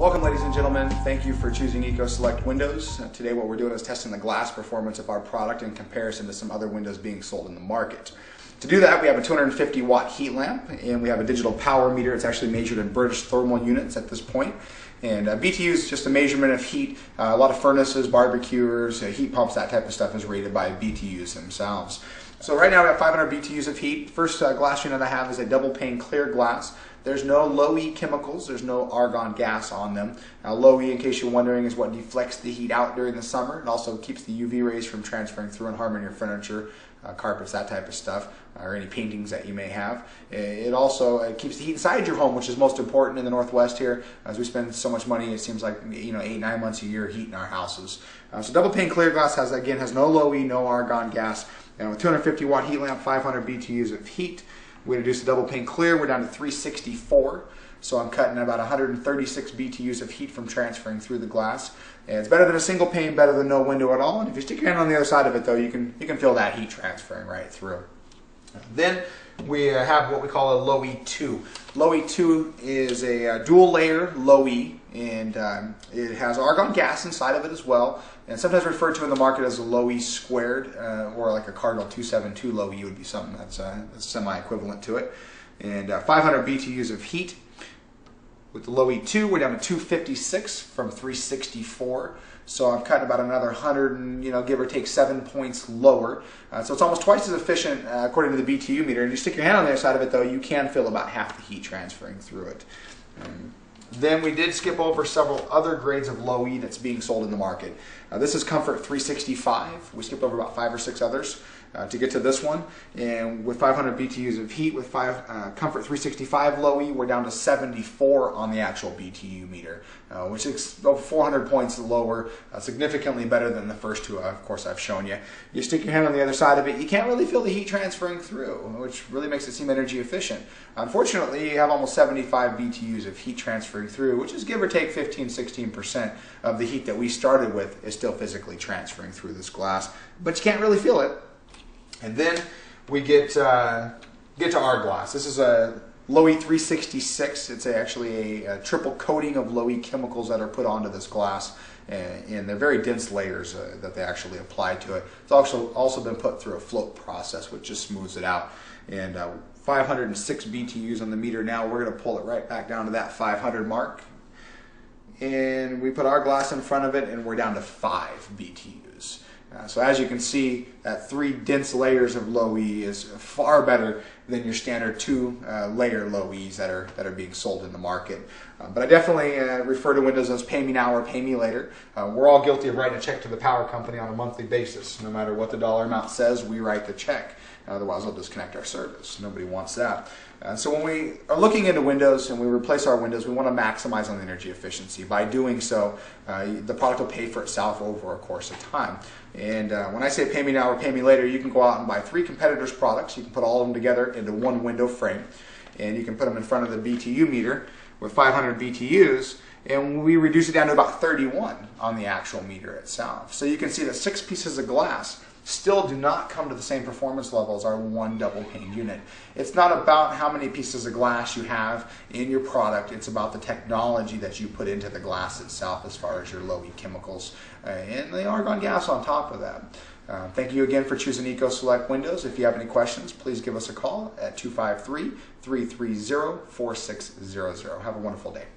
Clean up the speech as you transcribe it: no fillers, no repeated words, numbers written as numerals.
Welcome, ladies and gentlemen. Thank you for choosing EcoSelect Windows. Today what we're doing is testing the glass performance of our product in comparison to some other windows being sold in the market. To do that, we have a 250 watt heat lamp and we have a digital power meter. It's actually measured in British thermal units at this point. And BTU is just a measurement of heat. A lot of furnaces, barbecuers, heat pumps, that type of stuff is rated by BTUs themselves. So right now we have 500 BTUs of heat. First glass unit I have is a double pane clear glass. There's no low E chemicals, there's no argon gas on them. Now low E, in case you're wondering, is what deflects the heat out during the summer. It also keeps the UV rays from transferring through and harming your furniture, carpets, that type of stuff, or any paintings that you may have. It also keeps the heat inside your home, which is most important in the Northwest here. As we spend so much money, it seems like 8-9 months a year heating our houses. So double pane clear glass has no low E, no argon gas, and with 250 watt heat lamp, 500 BTUs of heat. We introduced a double pane clear, we're down to 364, so I'm cutting about 136 BTUs of heat from transferring through the glass. And it's better than a single pane, better than no window at all, and if you stick your hand on the other side of it though, you can feel that heat transferring right through. Then we have what we call a low E2. Low E2 is a dual layer low E, and it has argon gas inside of it as well, and sometimes referred to in the market as a low E squared, or like a Cardinal 272 low E would be something that's semi-equivalent to it. And 500 BTUs of heat. With the low E2, we're down to 256 from 364. So I'm cutting about another 100 and, give or take 7 points lower. So it's almost twice as efficient according to the BTU meter. And you stick your hand on the other side of it though, you can feel about half the heat transferring through it. Then we did skip over several other grades of low E that's being sold in the market. This is Comfort 365. We skipped over about 5 or 6 others to get to this one. And with 500 BTUs of heat, with Comfort 365 low E, we're down to 74 on the actual BTU meter, which is over 400 points lower, significantly better than the first two, of course, I've shown you. You stick your hand on the other side of it, you can't really feel the heat transferring through, which really makes it seem energy efficient. Unfortunately, you have almost 75 BTUs of heat transferring through, which is give or take 15–16% of the heat that we started with is still physically transferring through this glass, but you can't really feel it. And then we get to our glass. This is a low E 366. It's actually a triple coating of low E chemicals that are put onto this glass, and they're very dense layers that they actually apply to it. It's also been put through a float process, which just smooths it out. And 506 BTUs on the meter now. We're going to pull it right back down to that 500 mark. And we put our glass in front of it, and we're down to 5 BTUs. So as you can see, that 3 dense layers of low E is far better than your standard 2-layer low E's that are being sold in the market. But I definitely refer to Windows as pay me now or pay me later. We're all guilty of writing a check to the power company on a monthly basis. No matter what the dollar amount says, we write the check. Otherwise, they'll disconnect our service. Nobody wants that. So when we are looking into Windows and we replace our Windows, we want to maximize on the energy efficiency. By doing so, the product will pay for itself over a course of time. And when I say pay me now or pay me later, you can go out and buy 3 competitors' products. You can put all of them together into one window frame, and you can put them in front of the BTU meter with 500 BTUs, and we reduce it down to about 31 on the actual meter itself. So you can see that 6 pieces of glass still do not come to the same performance level as our one double pane unit. It's not about how many pieces of glass you have in your product, it's about the technology that you put into the glass itself as far as your low E chemicals and the argon gas on top of that. Thank you again for choosing EcoSelect Windows. If you have any questions, please give us a call at 253-330-4600. Have a wonderful day.